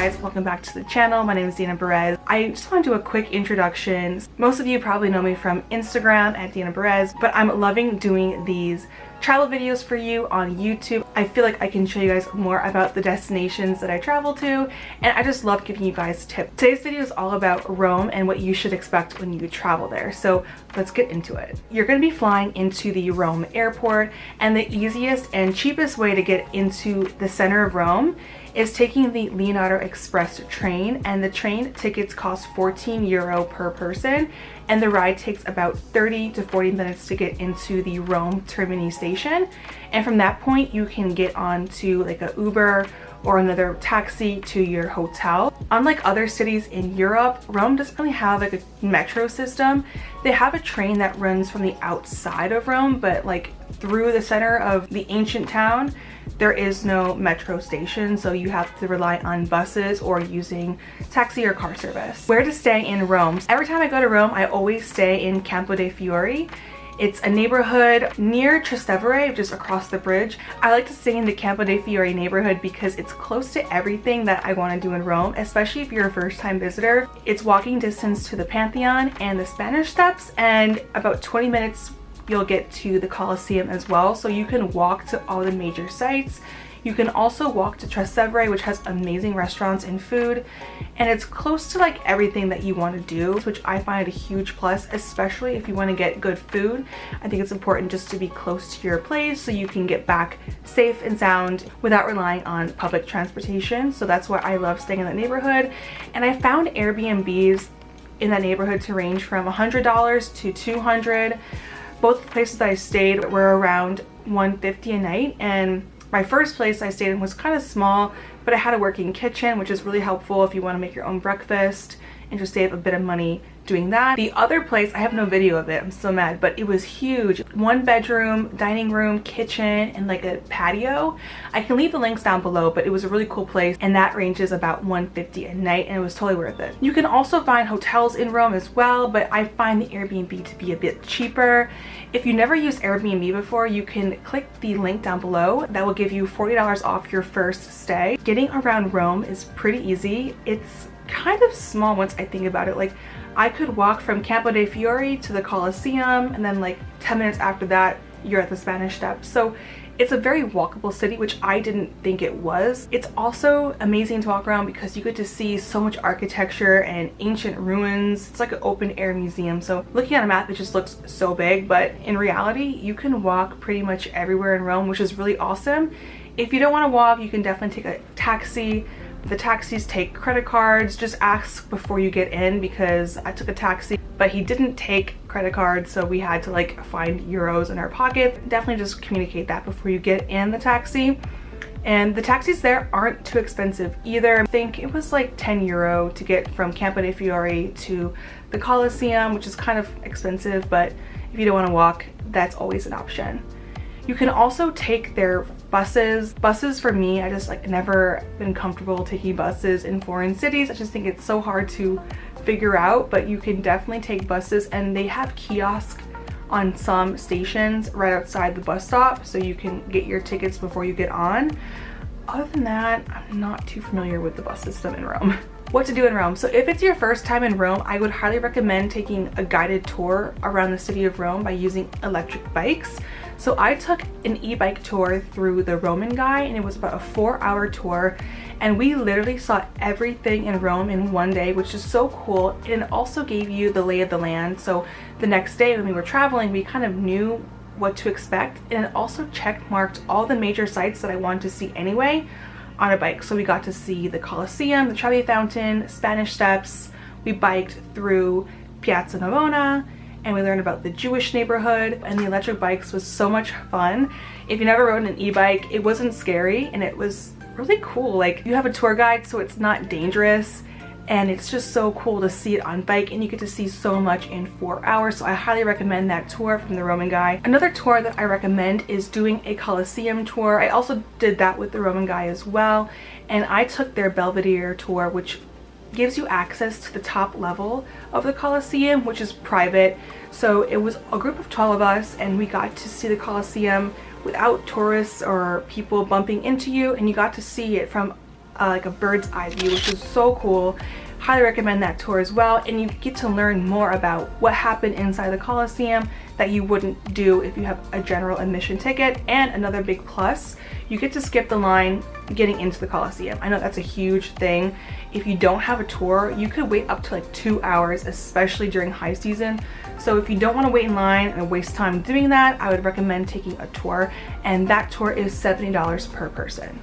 guys, welcome back to the channel. My name is Berez. I just want to do a quick introduction. Most of you probably know me from Instagram at Berez, but I'm loving doing these travel videos for you on YouTube. I feel like I can show you guys more about the destinations that I travel to, and I just love giving you guys tips. Today's video is all about Rome and what you should expect when you travel there. So let's get into it. You're going to be flying into the Rome airport, and the easiest and cheapest way to get into the center of Rome is taking the Leonardo Express train, and the train tickets cost €14 per person, and the ride takes about 30 to 40 minutes to get into the Rome Termini station. And from that point you can get on to like a Uber or another taxi to your hotel. Unlike other cities in Europe, Rome doesn't really have like a metro system. They have a train that runs from the outside of Rome, but like through the center of the ancient town there is no metro station, so you have to rely on buses or using taxi or car service. Where to stay in Rome? Every time I go to Rome, I always stay in Campo dei Fiori. It's a neighborhood near Trastevere, just across the bridge. I like to stay in the Campo dei Fiori neighborhood because it's close to everything that I want to do in Rome, especially if you're a first-time visitor. It's walking distance to the Pantheon and the Spanish Steps, and about 20 minutes you'll get to the Colosseum as well, so you can walk to all the major sites. You can also walk to Trastevere, which has amazing restaurants and food, and it's close to like everything that you want to do, which I find a huge plus, especially if you want to get good food. I think it's important just to be close to your place so you can get back safe and sound without relying on public transportation. So that's why I love staying in that neighborhood. And I found Airbnbs in that neighborhood to range from $100 to $200. Both places that I stayed were around $150 a night, and my first place I stayed in was kind of small, but it had a working kitchen, which is really helpful if you want to make your own breakfast and just save a bit of money doing that. The other place, I have no video of it, I'm so mad, but it was huge. 1 bedroom, dining room, kitchen, and like a patio. I can leave the links down below, but it was a really cool place, and that ranges about $150 a night, and it was totally worth it. You can also find hotels in Rome as well, but I find the Airbnb to be a bit cheaper. If you never used Airbnb before, you can click the link down below. That will give you $40 off your first stay. Getting around Rome is pretty easy. It's kind of small once I think about it. Like, I could walk from Campo dei Fiori to the Colosseum, and then like 10 minutes after that you're at the Spanish Steps. So it's a very walkable city, which I didn't think it was. It's also amazing to walk around because you get to see so much architecture and ancient ruins. It's like an open air museum. So looking at a map, it just looks so big, but in reality you can walk pretty much everywhere in Rome, which is really awesome. If you don't want to walk, you can definitely take a taxi. The taxis take credit cards. Just ask before you get in, because I took a taxi but he didn't take credit cards, so we had to like find euros in our pockets. Definitely just communicate that before you get in the taxi. And the taxis there aren't too expensive either. I think it was like €10 to get from Campo dei Fiori to the Colosseum, which is kind of expensive, but if you don't want to walk, that's always an option. You can also take their buses. Buses for me, I just like never been comfortable taking buses in foreign cities. I just think it's so hard to figure out, but you can definitely take buses, and they have kiosks on some stations right outside the bus stop, so you can get your tickets before you get on. Other than that, I'm not too familiar with the bus system in Rome. What to do in Rome. So if it's your first time in Rome, I would highly recommend taking a guided tour around the city of Rome by using electric bikes. So I took an e-bike tour through the Roman Guy, and it was about a 4-hour tour, and we literally saw everything in Rome in one day, which is so cool. And it also gave you the lay of the land, so the next day when we were traveling, we kind of knew what to expect, and it also check marked all the major sites that I wanted to see anyway on a bike. So we got to see the Colosseum, the Trevi Fountain, Spanish Steps. We biked through Piazza Navona, and we learned about the Jewish neighborhood, and the electric bikes was so much fun. If you never rode an e-bike, it wasn't scary, and it was really cool. Like, you have a tour guide, so it's not dangerous, and it's just so cool to see it on bike, and you get to see so much in 4 hours. So I highly recommend that tour from the Roman Guy. Another tour that I recommend is doing a Colosseum tour. I also did that with the Roman Guy as well, and I took their Belvedere tour, which gives you access to the top level of the Colosseum, which is private. So it was a group of 12 of us, and we got to see the Colosseum without tourists or people bumping into you, and you got to see it from like a bird's eye view, which is so cool. Highly recommend that tour as well, and you get to learn more about what happened inside the Colosseum that you wouldn't do if you have a general admission ticket. And another big plus, you get to skip the line getting into the Colosseum. I know that's a huge thing. If you don't have a tour, you could wait up to like 2 hours, especially during high season. So if you don't want to wait in line and waste time doing that, I would recommend taking a tour, and that tour is $70 per person.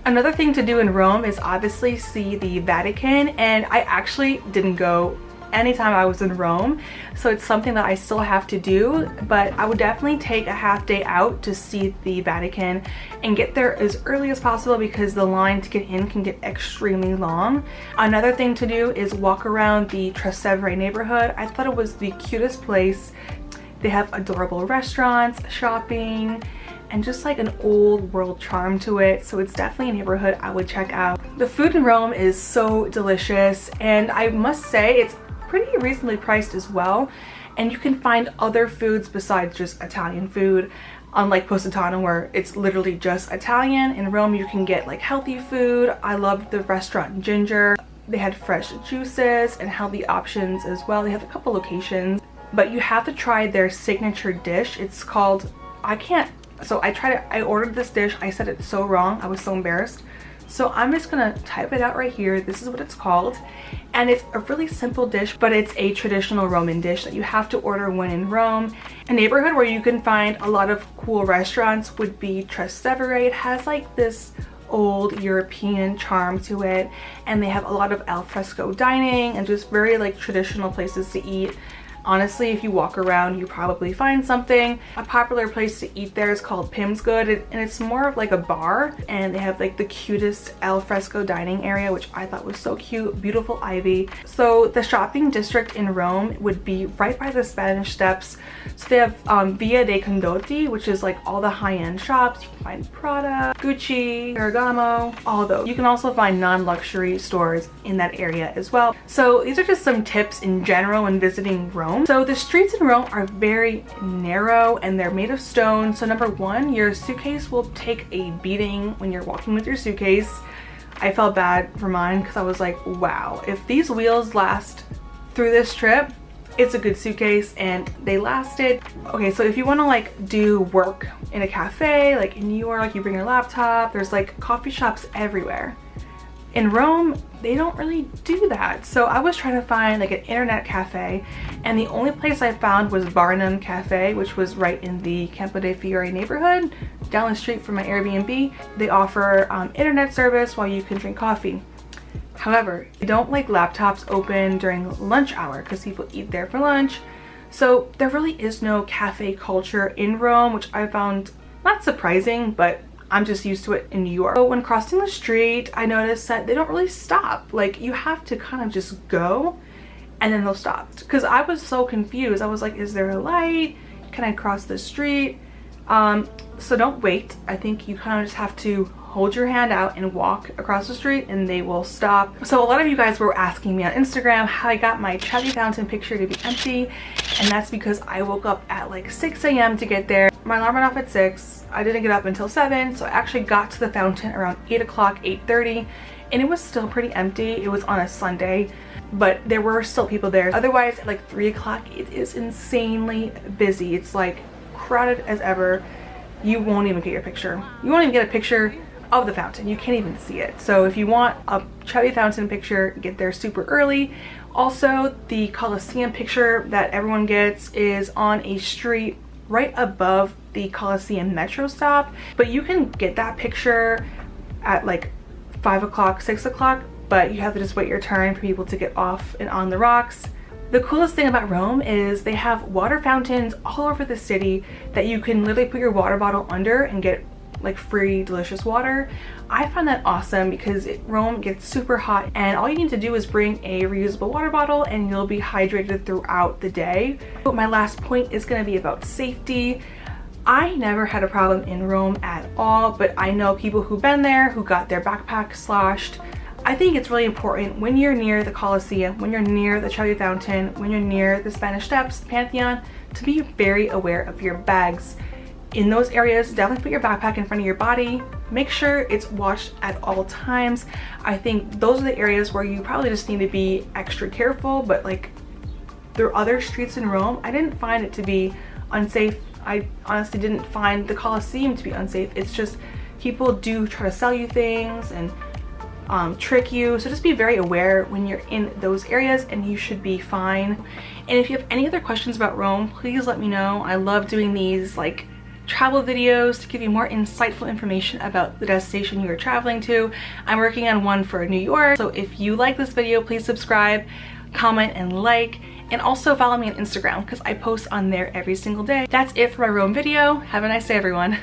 Another thing to do in Rome is obviously see the Vatican, and I actually didn't go anytime I was in Rome, so it's something that I still have to do, but I would definitely take a half day out to see the Vatican and get there as early as possible because the line to get in can get extremely long. Another thing to do is walk around the Trastevere neighborhood. I thought it was the cutest place. They have adorable restaurants, shopping, and just like an old world charm to it, so it's definitely a neighborhood I would check out. The food in Rome is so delicious, and I must say it's pretty reasonably priced as well, and you can find other foods besides just Italian food. Unlike Positano, where it's literally just Italian, in Rome you can get like healthy food. I loved the restaurant Ginger. They had fresh juices and healthy options as well. They have a couple locations, but you have to try their signature dish. It's called, I ordered this dish. I said it so wrong. I was so embarrassed. So I'm just gonna type it out right here. This is what it's called. And it's a really simple dish, but it's a traditional Roman dish that you have to order when in Rome. A neighborhood where you can find a lot of cool restaurants would be Trastevere. It has like this old European charm to it, and they have a lot of al fresco dining and just very like traditional places to eat. Honestly, if you walk around, you probably find something. A popular place to eat there is called Pim's Good, and it's more of like a bar, and they have like the cutest al fresco dining area, which I thought was so cute. Beautiful ivy. So the shopping district in Rome would be right by the Spanish Steps. So they have Via dei Condotti, which is like all the high-end shops. You can find Prada, Gucci, Ferragamo, all those. You can also find non-luxury stores in that area as well. So these are just some tips in general when visiting Rome. So the streets in Rome are very narrow and they're made of stone. So number one, your suitcase will take a beating when you're walking with your suitcase. I felt bad for mine because I was like, wow, if these wheels last through this trip, it's a good suitcase, and they lasted. Okay, so if you want to like do work in a cafe, like in New York, like you bring your laptop, there's like coffee shops everywhere. In Rome, they don't really do that. So I was trying to find like an internet cafe, and the only place I found was Barnum Cafe, which was right in the Campo dei Fiori neighborhood, down the street from my Airbnb. They offer internet service while you can drink coffee. However, they don't like laptops open during lunch hour because people eat there for lunch. So there really is no cafe culture in Rome, which I found not surprising, but I'm just used to it in New York. So when crossing the street, I noticed that they don't really stop. Like, you have to kind of just go and then they'll stop. Because I was so confused. I was like, is there a light? Can I cross the street? So don't wait. I think you kind of just have to hold your hand out and walk across the street and they will stop. So a lot of you guys were asking me on Instagram how I got my Trevi Fountain picture to be empty, and that's because I woke up at like 6 a.m. to get there. My alarm went off at 6. I didn't get up until 7, so I actually got to the fountain around 8 o'clock, 8:30, and it was still pretty empty. It was on a Sunday, but there were still people there. Otherwise, at like 3 o'clock, it is insanely busy. It's like crowded as ever. You won't even get your picture. You won't even get a picture of the fountain. You can't even see it. So if you want a Trevi Fountain picture, get there super early. Also, the Colosseum picture that everyone gets is on a street right above the Colosseum metro stop, but you can get that picture at like 5 o'clock, 6 o'clock, but you have to just wait your turn for people to get off and on the rocks. The coolest thing about Rome is they have water fountains all over the city that you can literally put your water bottle under and get like free delicious water. I find that awesome because Rome gets super hot, and all you need to do is bring a reusable water bottle and you'll be hydrated throughout the day. But my last point is going to be about safety. I never had a problem in Rome at all, but I know people who've been there who got their backpack sloshed. I think it's really important when you're near the Colosseum, when you're near the Trevi Fountain, when you're near the Spanish Steps, the Pantheon, to be very aware of your bags. in those areas, definitely put your backpack in front of your body. Make sure it's washed at all times. I think those are the areas where you probably just need to be extra careful, but like there are other streets in Rome, I didn't find it to be unsafe. I honestly didn't find the Colosseum to be unsafe. It's just people do try to sell you things and trick you, so just be very aware when you're in those areas, and you should be fine. And if you have any other questions about Rome, please let me know. I love doing these like travel videos to give you more insightful information about the destination you are traveling to. I'm working on one for New York, so if you like this video, please subscribe, comment, and like, and also follow me on Instagram because I post on there every single day. That's it for my Rome video. Have a nice day, everyone.